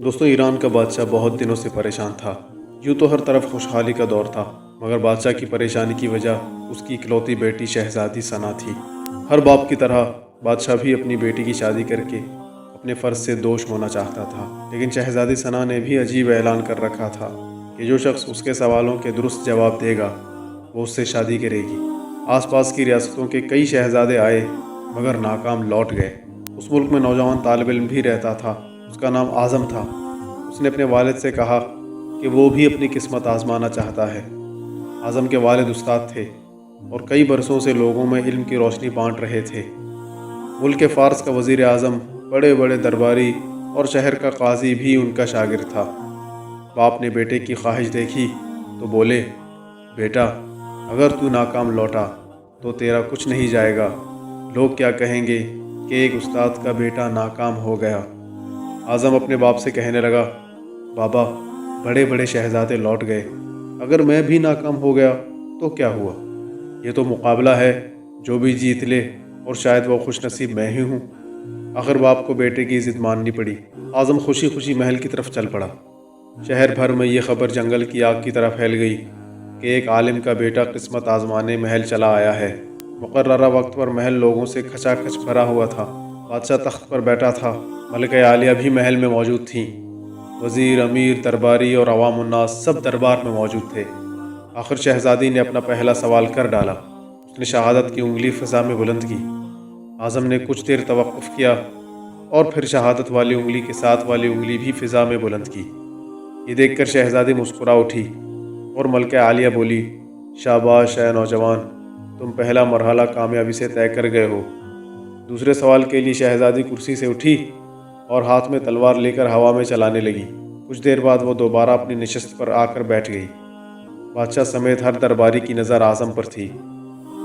दोस्तों, ईरान का बादशाह बहुत दिनों से परेशान था। यूँ तो हर तरफ खुशहाली का दौर था, मगर बादशाह की परेशानी की वजह उसकी इकलौती बेटी शहजादी सना थी। हर बाप की तरह बादशाह भी अपनी बेटी की शादी करके अपने फ़र्ज से दोष होना चाहता था, लेकिन शहजादी सना ने भी अजीब ऐलान कर रखा था कि जो शख्स उसके सवालों के दुरुस्त जवाब देगा वो उससे शादी करेगी। आसपास की रियासतों के कई शहजादे आए मगर नाकाम लौट गए। उस मुल्क में नौजवान तालिब इल्म भी रहता था, उसका नाम आज़म था। उसने अपने वालिद से कहा कि वो भी अपनी किस्मत आजमाना चाहता है। आज़म के वालिद उस्ताद थे और कई बरसों से लोगों में इल्म की रोशनी बांट रहे थे। मुल्क फ़ारस का वज़ीर आज़म, बड़े बड़े दरबारी और शहर का काजी भी उनका शागिर्द था। बाप ने बेटे की ख्वाहिश देखी तो बोले, बेटा, अगर तू नाकाम लौटा तो तेरा कुछ नहीं जाएगा। लोग क्या कहेंगे कि एक उस्ताद का बेटा नाकाम हो गया। आज़म अपने बाप से कहने लगा, बाबा, बड़े बड़े शहजादे लौट गए, अगर मैं भी नाकाम हो गया तो क्या हुआ? ये तो मुकाबला है, जो भी जीत ले और शायद वो खुश नसीब मैं ही हूँ। आखिर बाप को बेटे की ज़िद माननी पड़ी। आज़म खुशी खुशी महल की तरफ चल पड़ा। शहर भर में ये खबर जंगल की आग की तरह फैल गई कि एक आलिम का बेटा किस्मत आजमाने महल चला आया है। मुकर्ररा वक्त पर महल लोगों से खचाखच भरा हुआ था। बादशाह तख्त पर बैठा था, मलिका आलिया भी महल में मौजूद थीं। वज़ीर, अमीर, दरबारी और अवाम उन्नास सब दरबार में मौजूद थे। आखिर शहजादी ने अपना पहला सवाल कर डाला। उसने शहादत की उंगली फ़िज़ा में बुलंद की। आज़म ने कुछ देर तवक्कुफ़ किया और फिर शहादत वाली उंगली के साथ वाली उंगली भी फ़िज़ा में बुलंद की। ये देखकर शहजादी मुस्कुरा उठी और मलिका आलिया बोली, शाबाश है नौजवान, तुम पहला मरहला कामयाबी से तय कर गए हो। दूसरे सवाल के लिए शहजादी कुर्सी से उठी और हाथ में तलवार लेकर हवा में चलाने लगी। कुछ देर बाद वो दोबारा अपनी नशस्त पर आकर बैठ गई। बादशाह समेत हर दरबारी की नज़र आज़म पर थी।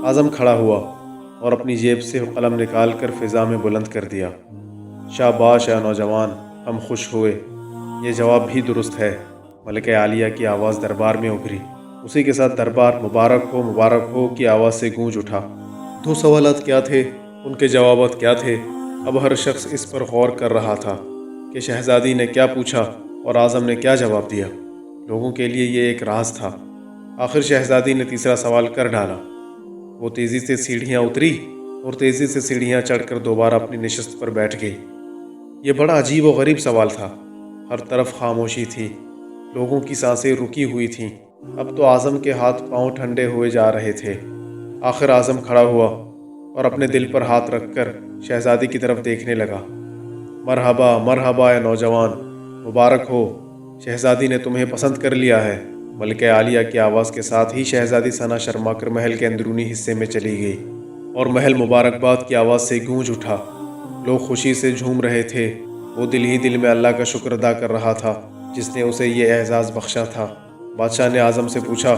आज़म खड़ा हुआ और अपनी जेब से कलम निकाल कर फ़िज़ा में बुलंद कर दिया। शाबाश है नौजवान, हम खुश हुए, ये जवाब भी दुरुस्त है। मलिका आलिया की आवाज़ दरबार में उभरी। उसी के साथ दरबार मुबारक हो की आवाज़ से गूंज उठा। दो सवालात क्या थे, उनके जवाबात क्या थे? अब हर शख्स इस पर गौर कर रहा था कि शहजादी ने क्या पूछा और आज़म ने क्या जवाब दिया। लोगों के लिए ये एक राज था। आखिर शहजादी ने तीसरा सवाल कर डाला। वो तेज़ी से सीढ़ियाँ उतरी और तेज़ी से सीढ़ियाँ चढ़कर दोबारा अपनी नशस्त पर बैठ गई। ये बड़ा अजीब व गरीब सवाल था। हर तरफ खामोशी थी, लोगों की सांसें रुकी हुई थीं। अब तो आज़म के हाथ पांव ठंडे हुए जा रहे थे। आखिर आज़म खड़ा हुआ और अपने दिल पर हाथ रखकर शहजादी की तरफ देखने लगा। मरहबा मरहबा ए नौजवान, मुबारक हो, शहजादी ने तुम्हें पसंद कर लिया है। मलिका आलिया की आवाज़ के साथ ही शहजादी सना शर्मा कर महल के अंदरूनी हिस्से में चली गई और महल मुबारकबाद की आवाज़ से गूंज उठा। लोग खुशी से झूम रहे थे। वो दिल ही दिल में अल्लाह का शुक्र अदा कर रहा था जिसने उसे ये एहसास बख्शा था। बादशाह ने आज़म से पूछा,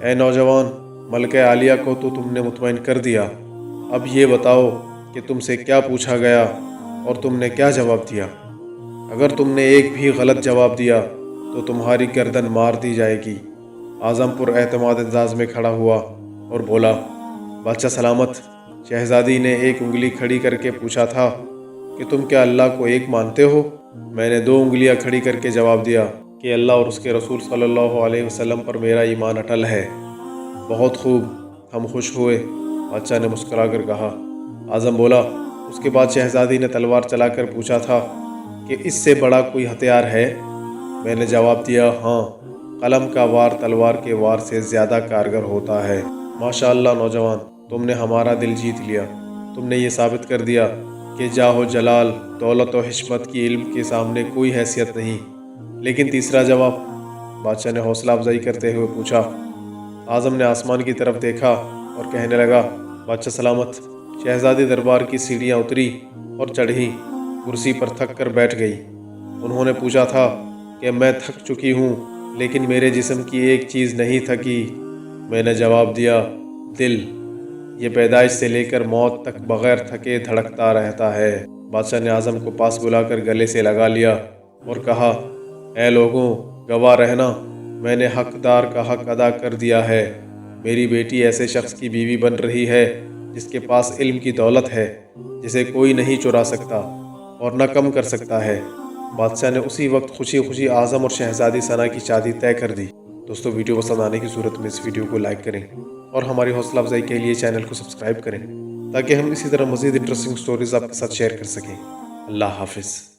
ए नौजवान, मलिका आलिया को तो तुमने मुतमईन कर दिया, अब ये बताओ कि तुमसे क्या पूछा गया और तुमने क्या जवाब दिया? अगर तुमने एक भी गलत जवाब दिया तो तुम्हारी गर्दन मार दी जाएगी। आज़म पुरएतमाद अंदाज में खड़ा हुआ और बोला, बादशाह सलामत। शहजादी ने एक उंगली खड़ी करके पूछा था कि तुम क्या अल्लाह को एक मानते हो? मैंने दो उंगलियां खड़ी करके जवाब दिया कि अल्लाह और उसके रसूल सल्लल्लाहु अलैहि वसल्लम पर मेरा ईमान अटल है। बहुत खूब, हम खुश हुए, बादशाह ने मुस्कुरा कर कहा। आज़म बोला, उसके बाद शहजादी ने तलवार चलाकर पूछा था कि इससे बड़ा कोई हथियार है? मैंने जवाब दिया, हाँ, कलम का वार तलवार के वार से ज़्यादा कारगर होता है। माशाअल्लाह नौजवान, तुमने हमारा दिल जीत लिया। तुमने ये साबित कर दिया कि जाहो जलाल, दौलत और हिश्मत की इल्म के सामने कोई हैसियत नहीं। लेकिन तीसरा जवाब? बादशाह ने हौसला अफजाई करते हुए पूछा। आज़म ने आसमान की तरफ देखा और कहने लगा, बादशाह सलामत। शहजादी दरबार की सीढ़ियाँ उतरी और चढ़ी, कुर्सी पर थक कर बैठ गई। उन्होंने पूछा था कि मैं थक चुकी हूँ, लेकिन मेरे जिस्म की एक चीज़ नहीं थकी। मैंने जवाब दिया, दिल। ये पैदाइश से लेकर मौत तक बग़ैर थके धड़कता रहता है। बादशाह ने आज़म को पास बुलाकर गले से लगा लिया और कहा, ऐ लोगों, गवाह रहना, मैंने हकदार का हक अदा कर दिया है। मेरी बेटी ऐसे शख्स की बीवी बन रही है जिसके पास इल्म की दौलत है, जिसे कोई नहीं चुरा सकता और न कम कर सकता है। بادشاہ نے اسی وقت خوشی خوشی اعظم اور شہزادی ثنا کی شادی طے کر دی۔ دوستو ویڈیو پسند آنے کی صورت میں اس ویڈیو کو لائک کریں اور ہماری حوصلہ افزائی کے لیے چینل کو سبسکرائب کریں تاکہ ہم اسی طرح مزید انٹرسٹنگ سٹوریز آپ کے ساتھ شیئر کر سکیں۔ اللہ حافظ۔